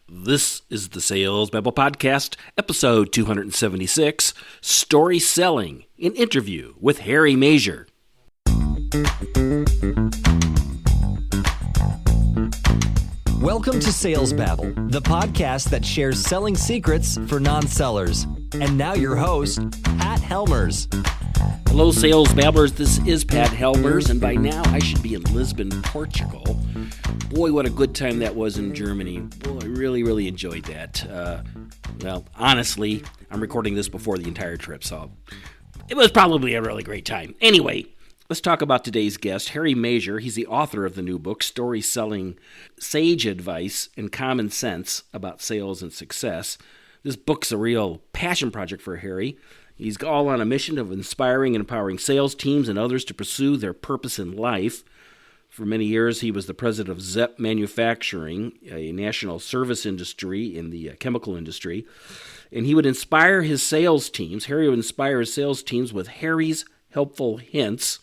This is the Sales Babble Podcast, episode 276, Story Selling, an interview with Harry Maziar. Welcome to Sales Babble, the podcast that shares selling secrets for non-sellers. And now your host, Pat Helmers. Hello, Sales Babblers. This is Pat Helmers, and by now I should be in Lisbon, Portugal. Boy, what a good time that was in Germany. Boy, I really enjoyed that. Well, honestly, I'm recording this before the entire trip, so it was probably a really great time. Anyway, let's talk about today's guest, Harry Maziar. He's the author of the new book, Story Selling, Sage Advice and Common Sense About Sales and Success. This book's a real passion project for Harry. He's all on a mission of inspiring and empowering sales teams and others to pursue their purpose in life. For many years, he was the president of Zepp Manufacturing, a national service industry in the chemical industry. And he would inspire his sales teams. Harry would inspire his sales teams with Harry's helpful hints.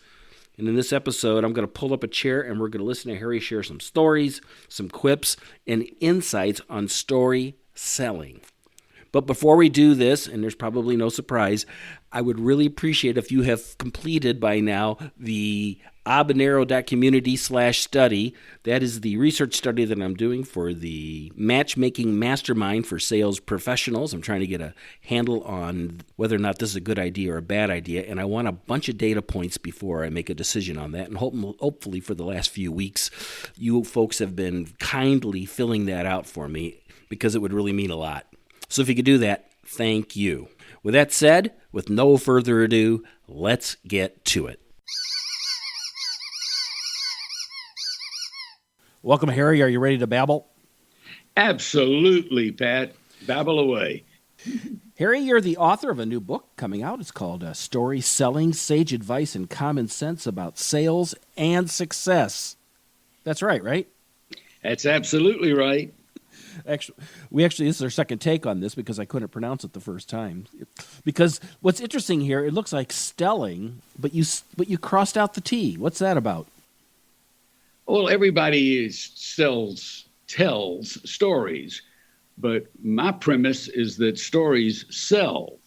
And in this episode, I'm going to pull up a chair and we're going to listen to Harry share some stories, some quips, and insights on story selling. But before we do this, and there's probably no surprise, I would really appreciate if you have completed by now the habanero.community/study. That is the research study that I'm doing for the matchmaking mastermind for sales professionals. I'm trying to get a handle on whether or not this is a good idea or a bad idea, and I want a bunch of data points before I make a decision on that. And hopefully for the last few weeks, you folks have been kindly filling that out for me because it would really mean a lot. So if you could do that, thank you. With that said, with no further ado, let's get to it. Welcome, Harry. Are you ready to babble? Absolutely, Pat. Babble away. Harry, you're the author of a new book coming out. It's called Story Selling, Sage Advice and Common Sense About Sales and Success. That's right? That's absolutely right. Actually, this is our second take on this because I couldn't pronounce it the first time. Because what's interesting here, it looks like stelling, but you crossed out the T. What's that about? Well, everybody tells stories, but my premise is that stories sell,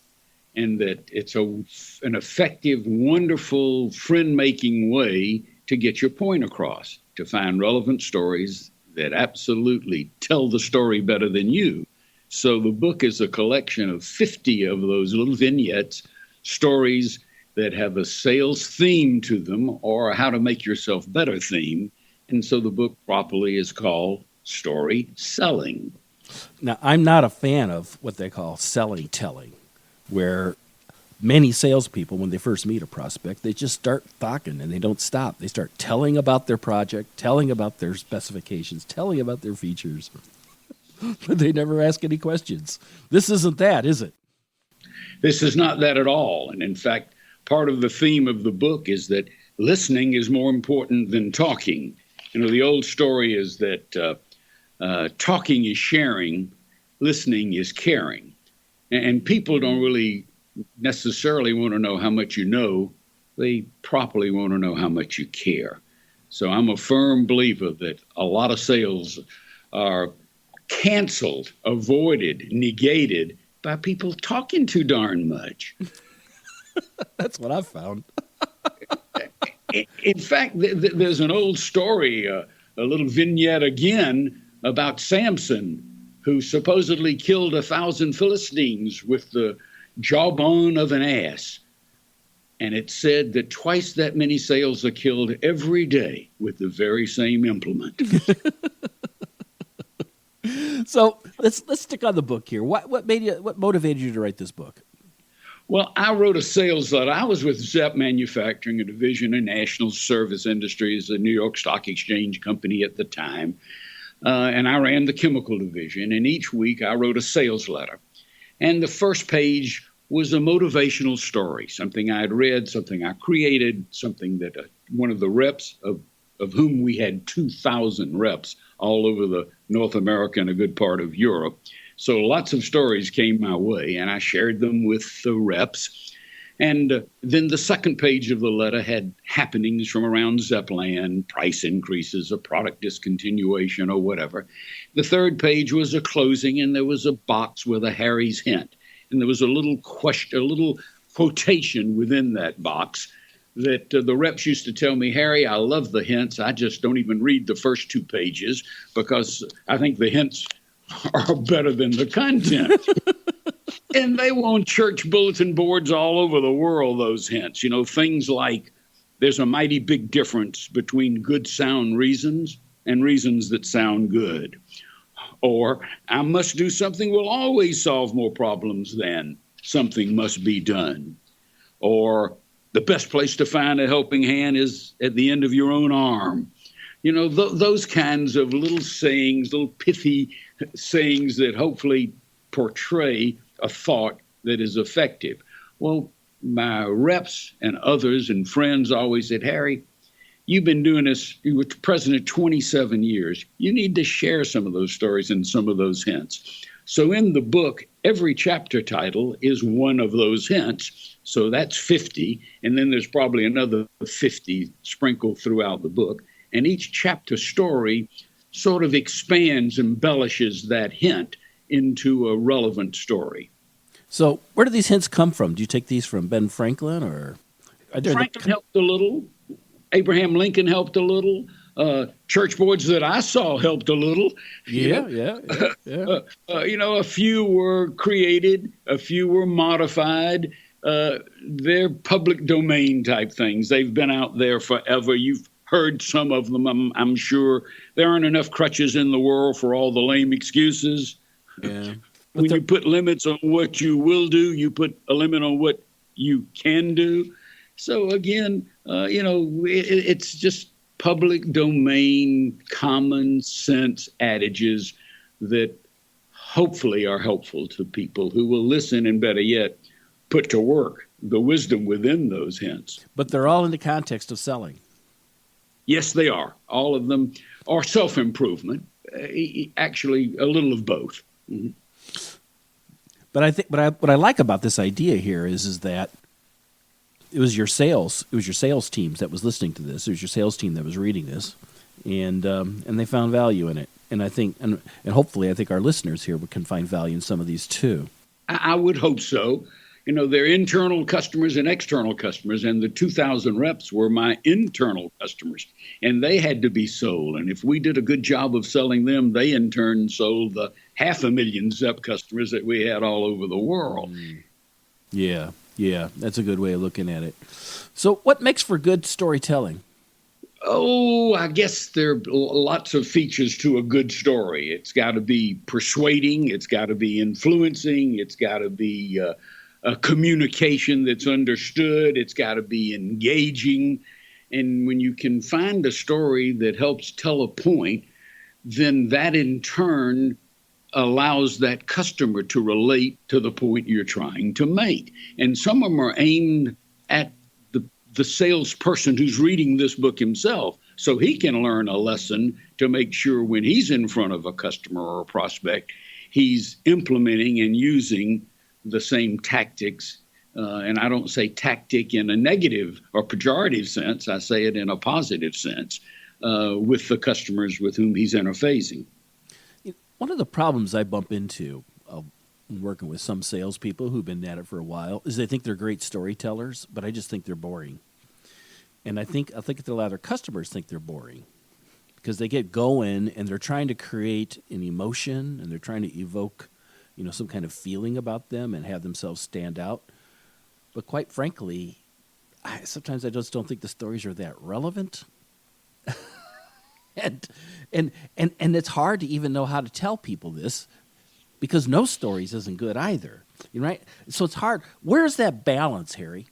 and that it's an effective, wonderful, friend-making way to get your point across, to find relevant stories that absolutely tell the story better than you. So the book is a collection of 50 of those little vignettes, stories that have a sales theme to them or a how to make yourself better theme. And so the book properly is called Story Selling. Now, I'm not a fan of what they call selling telling, where many salespeople, when they first meet a prospect, they just start talking and they don't stop. They start telling about their project, telling about their specifications, telling about their features. But they never ask any questions. This isn't that, is it? This is not that at all. And in fact, part of the theme of the book is that listening is more important than talking. You know, the old story is that talking is sharing, listening is caring. And people don't really necessarily want to know how much you know. They properly want to know how much you care. So I'm a firm believer that a lot of sales are canceled, avoided, negated by people talking too darn much. That's what I've found. In fact, there's an old story, a little vignette again, about Samson, who supposedly killed 1,000 Philistines with the jawbone of an ass. And it said that twice that many sales are killed every day with the very same implement. So let's stick on the book here. What motivated you to write this book? Well, I wrote a sales letter. I was with Zepp Manufacturing, a division of National Service Industries, a New York Stock Exchange company at the time. And I ran the chemical division. And each week I wrote a sales letter. And the first page was a motivational story, something I had read, something I created, something that one of the reps, of whom we had 2,000 reps all over the North America and a good part of Europe. So lots of stories came my way, and I shared them with the reps. And then the second page of the letter had happenings from around Zeppelin, price increases, a product discontinuation, or whatever. The third page was a closing, and there was a box with a Harry's hint. And there was a little question, a little quotation within that box that the reps used to tell me, Harry, I love the hints. I just don't even read the first 2 pages because I think the hints are better than the content. And they were on church bulletin boards all over the world, those hints. You know, things like there's a mighty big difference between good sound reasons and reasons that sound good. Or I must do something will always solve more problems than something must be done. Or the best place to find a helping hand is at the end of your own arm. You know, those kinds of little sayings, little pithy sayings that hopefully portray a thought that is effective. Well, my reps and others and friends always said, Harry, you've been doing this, you were president 27 years. You need to share some of those stories and some of those hints. So in the book, every chapter title is one of those hints. So that's 50. And then there's probably another 50 sprinkled throughout the book. And each chapter story sort of expands, embellishes that hint into a relevant story. So where do these hints come from? Do you take these from Ben Franklin or? Franklin helped a little. Abraham Lincoln helped a little. Church boards that I saw helped a little. Yeah. You know, a few were created, a few were modified. They're public domain type things. They've been out there forever. You've heard some of them, I'm sure. There aren't enough crutches in the world for all the lame excuses. Yeah. When you put limits on what you will do, you put a limit on what you can do. So again, you know, it's just public domain, common sense adages that hopefully are helpful to people who will listen and, better yet, put to work the wisdom within those hints. But they're all in the context of selling. Yes, they are. All of them are self-improvement, actually a little of both. Mm-hmm. But I think what I like about this idea here is that it was your sales teams that was listening to this. It was your sales team that was reading this, and they found value in it. And I think, and hopefully, I think our listeners here can find value in some of these too. I would hope so. You know, they're internal customers and external customers, and the 2,000 reps were my internal customers, and they had to be sold. And if we did a good job of selling them, they in turn sold the 500,000 ZEP customers that we had all over the world. Yeah, that's a good way of looking at it. So what makes for good storytelling? Oh, I guess there are lots of features to a good story. It's got to be persuading. It's got to be influencing. It's got to be a communication that's understood. It's got to be engaging. And when you can find a story that helps tell a point, then that in turn allows that customer to relate to the point you're trying to make. And some of them are aimed at the salesperson who's reading this book himself, so he can learn a lesson to make sure when he's in front of a customer or a prospect, he's implementing and using the same tactics. And I don't say tactic in a negative or pejorative sense. I say it in a positive sense with the customers with whom he's interfacing. One of the problems I bump into working with some salespeople who've been at it for a while is they think they're great storytellers, but I just think they're boring. And I think a lot of their customers think they're boring because they get going and they're trying to create an emotion and they're trying to evoke, you know, some kind of feeling about them and have themselves stand out. But quite frankly, sometimes I just don't think the stories are that relevant. And it's hard to even know how to tell people this because no stories isn't good either. You know, right? So it's hard. Where's that balance, Harry?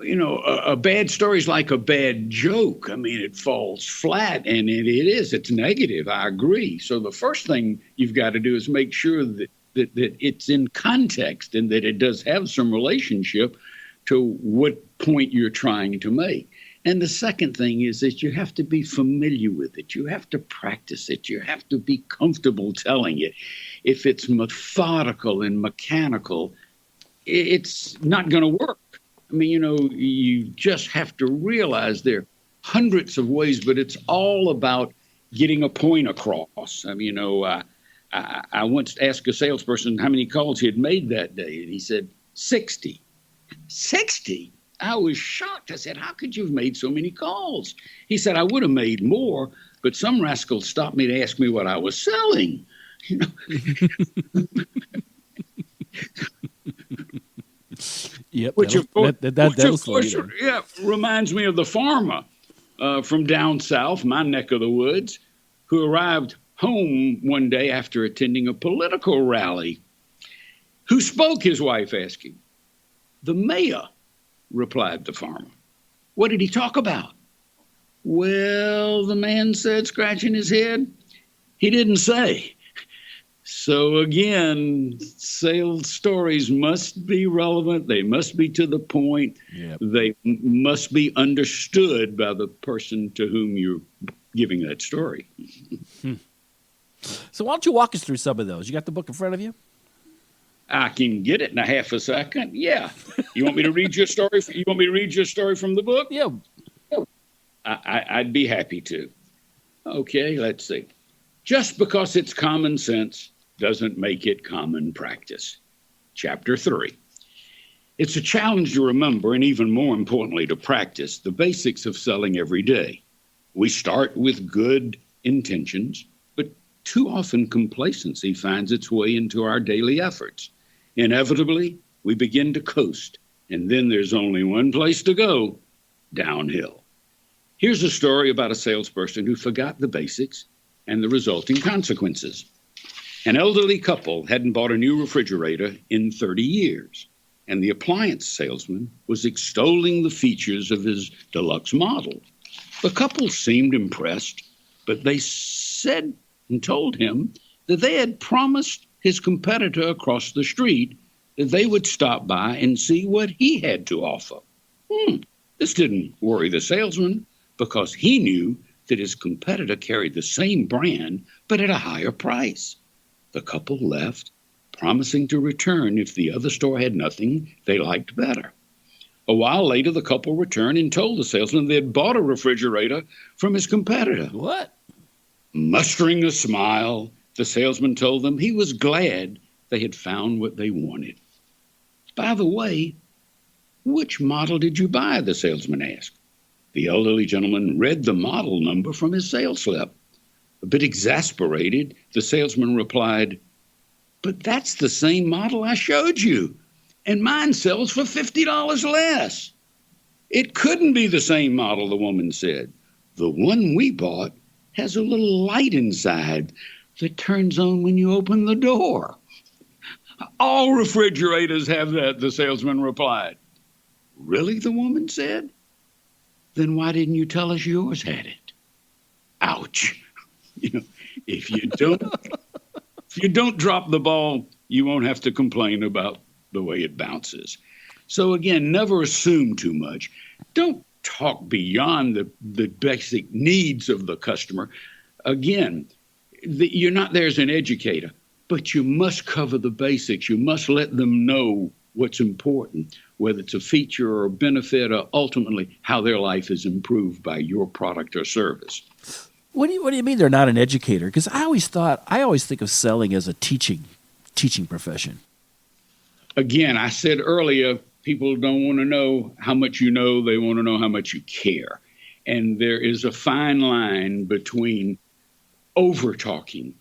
You know, a bad story is like a bad joke. I mean, it falls flat, and it's negative. I agree. So the first thing you've got to do is make sure that it's in context and that it does have some relationship to what point you're trying to make. And the second thing is that you have to be familiar with it. You have to practice it. You have to be comfortable telling it. If it's methodical and mechanical, it's not going to work. I mean, you just have to realize there are hundreds of ways, but it's all about getting a point across. I mean, I once asked a salesperson how many calls he had made that day, and he said 60. 60? I was shocked. I said, how could you have made so many calls? He said, I would have made more, but some rascal stopped me to ask me what I was selling. Yep, which of course yeah, reminds me of the farmer from down south, my neck of the woods, who arrived home one day after attending a political rally. Who spoke, his wife asked him. The mayor, replied the farmer. What did he talk about? Well, the man said, scratching his head, he didn't say. So again, sales stories must be relevant. They must be to the point. Yep. They must be understood by the person to whom you're giving that story. So why don't you walk us through some of those? You got the book in front of you? I can get it in a half a second. Yeah. You want me to read your story? You want me to read your story from the book? Yeah. I'd be happy to. Okay, let's see. Just because it's common sense doesn't make it common practice. Chapter 3. It's a challenge to remember, and even more importantly, to practice the basics of selling every day. We start with good intentions, but too often complacency finds its way into our daily efforts. Inevitably, we begin to coast, and then there's only one place to go, downhill. Here's a story about a salesperson who forgot the basics and the resulting consequences. An elderly couple hadn't bought a new refrigerator in 30 years, and the appliance salesman was extolling the features of his deluxe model. The couple seemed impressed, but they said and told him that they had promised his competitor across the street that they would stop by and see what he had to offer. This didn't worry the salesman because he knew that his competitor carried the same brand but at a higher price. The couple left, promising to return if the other store had nothing they liked better. A while later, the couple returned and told the salesman they had bought a refrigerator from his competitor. What? Mustering a smile, the salesman told them he was glad they had found what they wanted. By the way, which model did you buy? The salesman asked. The elderly gentleman read the model number from his sales slip. A bit exasperated, the salesman replied, but that's the same model I showed you, and mine sells for $50 less. It couldn't be the same model, the woman said. The one we bought has a little light inside that turns on when you open the door. All refrigerators have that, the salesman replied. Really, the woman said. Then why didn't you tell us yours had it? Ouch. If you don't drop the ball, you won't have to complain about the way it bounces. So again, never assume too much. Don't talk beyond the basic needs of the customer. Again, you're not there as an educator, but you must cover the basics. You must let them know what's important, whether it's a feature or a benefit or ultimately how their life is improved by your product or service. What do you mean they're not an educator? Because I always think of selling as a teaching profession. Again, I said earlier, people don't want to know how much you know. They want to know how much you care. And there is a fine line between over-talking,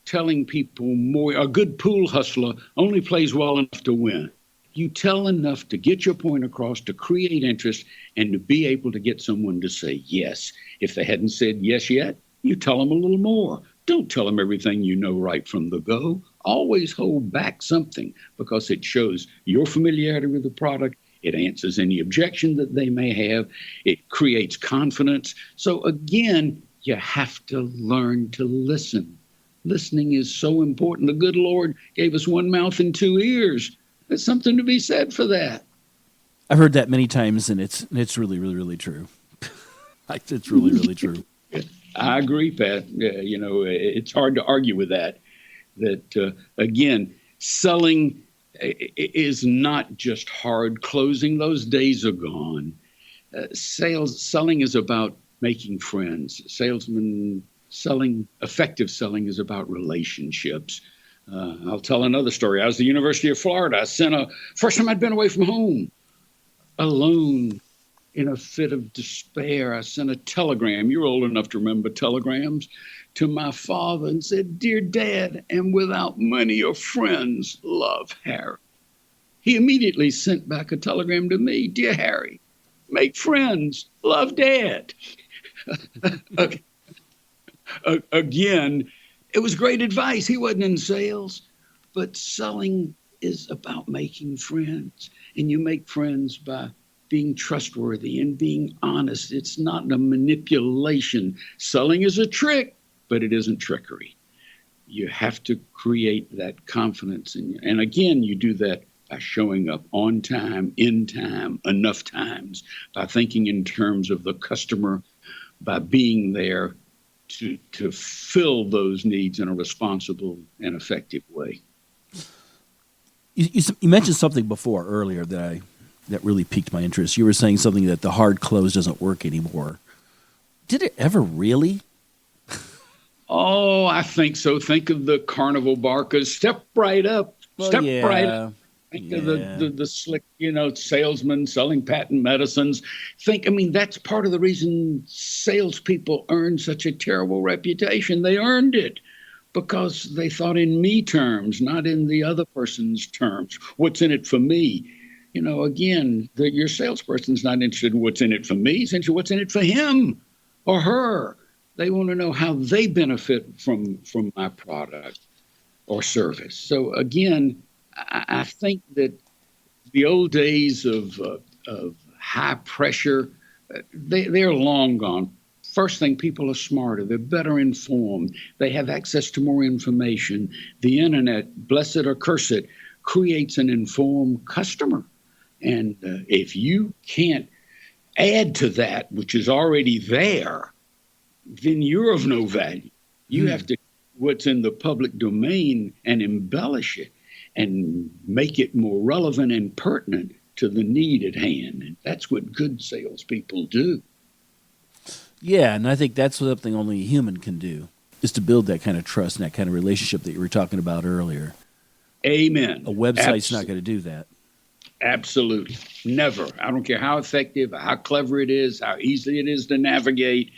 telling people more. A good pool hustler only plays well enough to win. You tell enough to get your point across, to create interest, and to be able to get someone to say yes. If they hadn't said yes yet, you tell them a little more. Don't tell them everything you know right from the go. Always hold back something because it shows your familiarity with the product. It answers any objection that they may have. It creates confidence. So again, you have to learn to listen. Listening is so important. The good Lord gave us one mouth and two ears. There's something to be said for that. I've heard that many times, and it's really, really, really true. It's really, really true. I agree, Pat. It's hard to argue with that. Again, selling is not just hard closing. Those days are gone. Selling is about making friends. Effective selling is about relationships. I'll tell another story. I was at the University of Florida. First time I'd been away from home, alone, in a fit of despair. I sent a telegram. You're old enough to remember telegrams, to my father and said, "Dear Dad, am without money or friends. Love, Harry." He immediately sent back a telegram to me. "Dear Harry, make friends. Love, Dad." Again, it was great advice. He wasn't in sales, but selling is about making friends. And you make friends by being trustworthy and being honest. It's not a manipulation. Selling is a trick, but it isn't trickery. You have to create that confidence in you. And again, you do that by showing up on time, in time, enough times, by thinking in terms of the customer, by being there to fill those needs in a responsible and effective way. You mentioned something before earlier that really piqued my interest. You were saying something that the hard close doesn't work anymore. Did it ever really? Oh, I think so. Think of the carnival barkers. Step right up. Right up. Think of the slick, salesmen selling patent medicines. That's part of the reason salespeople earn such a terrible reputation. They earned it because they thought in me terms, not in the other person's terms. What's in it for me? Your salesperson's not interested in what's in it for me. He's interested in what's in it for him or her. They want to know how they benefit from my product or service. So again, I think that the old days of high pressure, they're long gone. First thing, people are smarter. They're better informed. They have access to more information. The internet, bless it or curse it, creates an informed customer. And if you can't add to that, which is already there, then you're of no value. You have to what's in the public domain and embellish it and make it more relevant and pertinent to the need at hand. And that's what good salespeople do. Yeah, and I think that's something only a human can do, is to build that kind of trust and that kind of relationship that you were talking about earlier. Amen. A website's not going to do that. Absolutely. Never. I don't care how effective, how clever it is, how easy it is to navigate.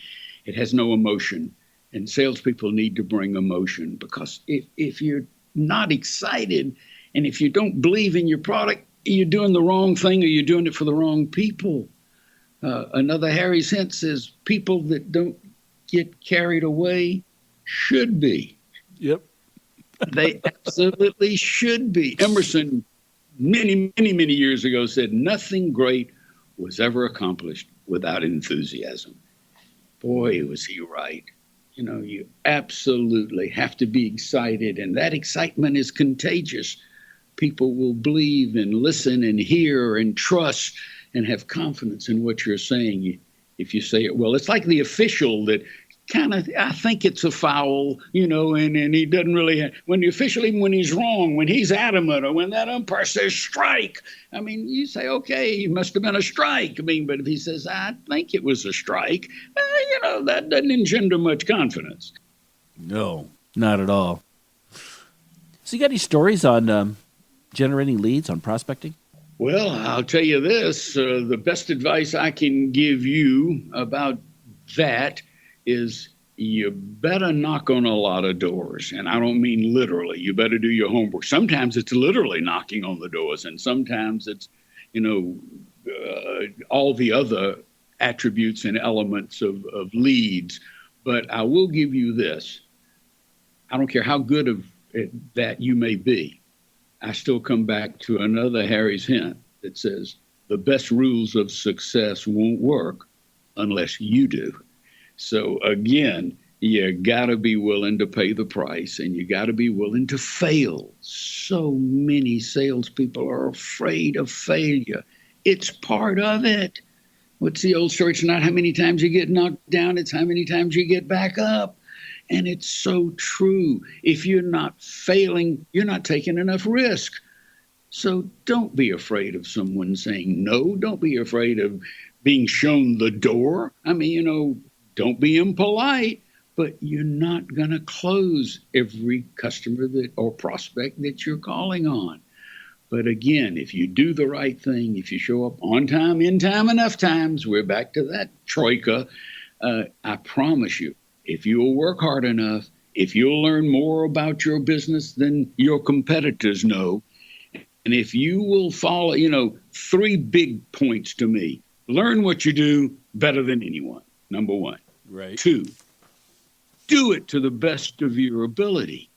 It has no emotion. And salespeople need to bring emotion, because if you're not excited and if you don't believe in your product, you're doing the wrong thing or you're doing it for the wrong people. Another Harry's hint says people that don't get carried away should be. Yep. They absolutely should be. Emerson, many, many, many years ago, said nothing great was ever accomplished without enthusiasm. Boy, was he right. You absolutely have to be excited, and that excitement is contagious. People will believe and listen and hear and trust and have confidence in what you're saying if you say it well. It's like the official that I think it's a foul, and he doesn't really, when the official, even when he's wrong, when he's adamant, or when that umpire says strike, you say, okay, it must have been a strike. But if he says, I think it was a strike, that doesn't engender much confidence. No, not at all. So you got any stories on generating leads, on prospecting? Well, I'll tell you this, the best advice I can give you about that is you better knock on a lot of doors. And I don't mean literally. You better do your homework. Sometimes it's literally knocking on the doors, and sometimes it's, all the other attributes and elements of leads. But I will give you this. I don't care how good of it that you may be. I still come back to another Harry's hint that says the best rules of success won't work unless you do. So again, you got to be willing to pay the price, and you got to be willing to fail. So many salespeople are afraid of failure. It's part of it. What's the old story? It's not how many times you get knocked down, it's how many times you get back up. And it's so true. If you're not failing, you're not taking enough risk. So don't be afraid of someone saying no. Don't be afraid of being shown the door. I mean, don't be impolite, but you're not going to close every customer or prospect that you're calling on. But again, if you do the right thing, if you show up on time, in time, enough times, we're back to that troika. I promise you, if you'll work hard enough, if you'll learn more about your business than your competitors know, and if you will follow, 3 big points to me. Learn what you do better than anyone, number 1. Right. 2, do it to the best of your ability.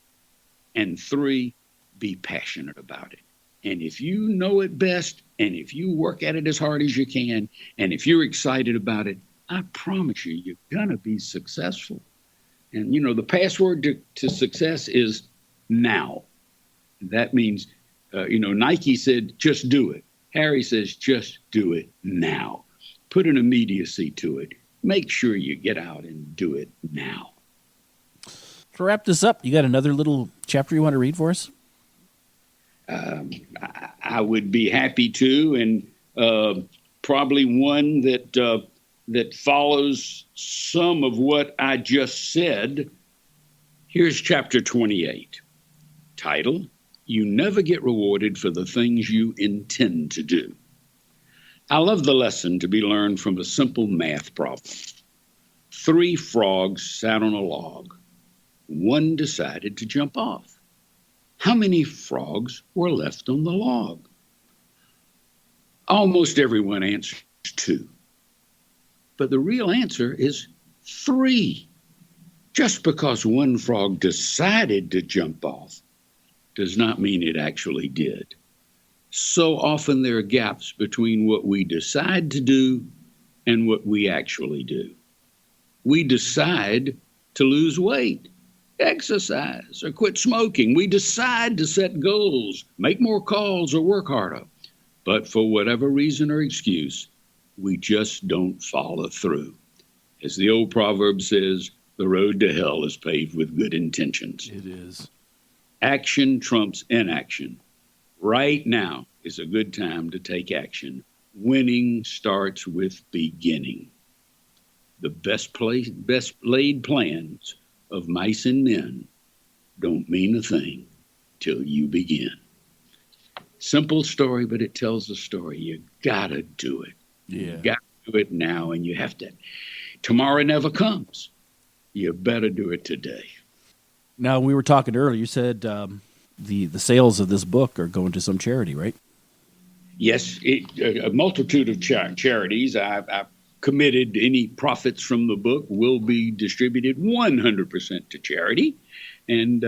And 3, be passionate about it. And if you know it best, and if you work at it as hard as you can, and if you're excited about it, I promise you're going to be successful. And, the password to success is now. That means, Nike said, just do it. Harry says, just do it now. Put an immediacy to it. Make sure you get out and do it now. To wrap this up, you got another little chapter you want to read for us? I would be happy to, and probably one that follows some of what I just said. Here's chapter 28. Title, You Never Get Rewarded for the Things You Intend to Do. I love the lesson to be learned from a simple math problem. 3 frogs sat on a log. One decided to jump off. How many frogs were left on the log? Almost everyone answers 2. But the real answer is 3. Just because one frog decided to jump off does not mean it actually did. So often there are gaps between what we decide to do and what we actually do. We decide to lose weight, exercise, or quit smoking. We decide to set goals, make more calls, or work harder. But for whatever reason or excuse, we just don't follow through. As the old proverb says, the road to hell is paved with good intentions. It is. Action trumps inaction. Right now is a good time to take action. Winning starts with beginning. The best laid plans of mice and men don't mean a thing till you begin. Simple story, but it tells a story. You gotta do it. Yeah. You gotta do it now, and you have to. Tomorrow never comes. You better do it today. Now, we were talking earlier. You said the sales of this book are going to some charity, right? Yes, a multitude of charities. I've committed any profits from the book will be distributed 100% to charity. And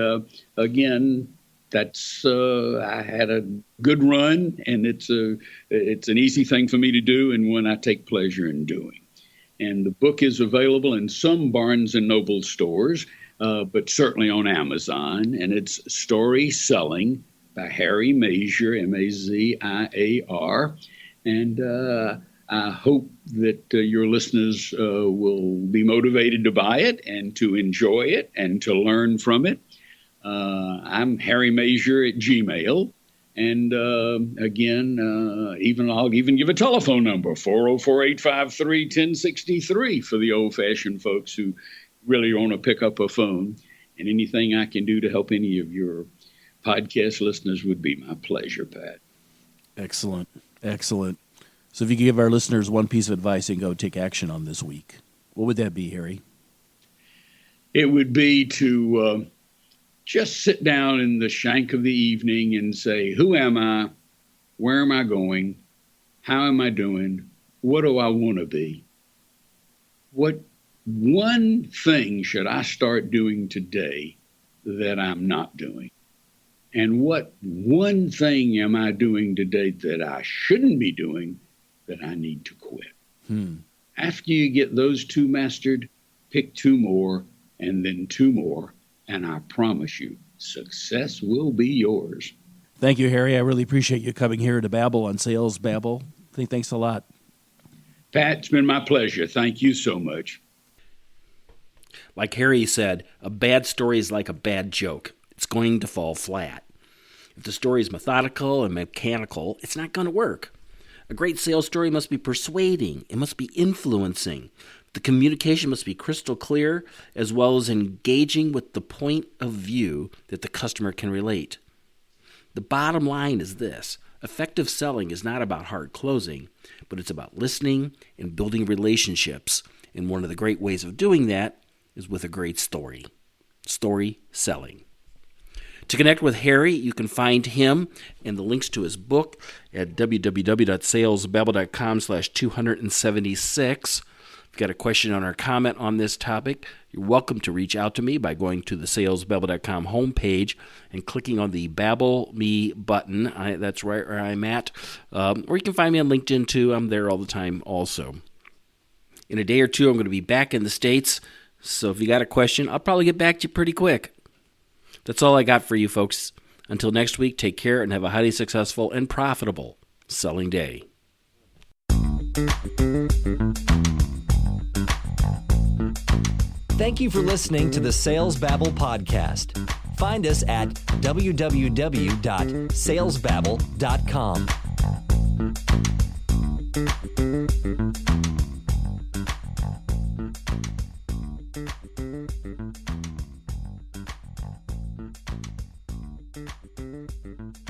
again, that's I had a good run, and it's an easy thing for me to do, and one I take pleasure in doing. And the book is available in some Barnes and Noble stores, but certainly on Amazon. And it's Story Selling by Harry Maziar, Maziar. And I hope that your listeners will be motivated to buy it and to enjoy it and to learn from it. I'm Harry Maziar at Gmail. And again, I'll even give a telephone number, 404-853-1063 for the old-fashioned folks who really want to pick up a phone. And anything I can do to help any of your podcast listeners would be my pleasure, Pat. Excellent. Excellent. So if you could give our listeners one piece of advice and go take action on this week, what would that be, Harry? It would be to just sit down in the shank of the evening and say, who am I? Where am I going? How am I doing? What do I want to be? What one thing should I start doing today that I'm not doing? And what one thing am I doing today that I shouldn't be doing that I need to quit? After you get those 2 mastered, pick 2 more and then 2 more. And I promise you, success will be yours. Thank you, Harry. I really appreciate you coming here to Babble on Sales Babble. Thanks a lot. Pat, it's been my pleasure. Thank you so much. Like Harry said, a bad story is like a bad joke. It's going to fall flat. If the story is methodical and mechanical, it's not going to work. A great sales story must be persuading. It must be influencing. The communication must be crystal clear, as well as engaging with the point of view that the customer can relate. The bottom line is this: effective selling is not about hard closing, but it's about listening and building relationships. And one of the great ways of doing that is with a great story. Story selling. To connect with Harry, you can find him and the links to his book at www.salesbabble.com/276. If you've got a question or comment on this topic, you're welcome to reach out to me by going to the salesbabble.com homepage and clicking on the Babble Me button. That's right where I'm at. Or you can find me on LinkedIn too. I'm there all the time also. In a day or two, I'm going to be back in the States. So if you got a question, I'll probably get back to you pretty quick. That's all I got for you folks. Until next week, take care and have a highly successful and profitable selling day. Thank you for listening to the Sales Babble podcast. Find us at www.salesbabble.com.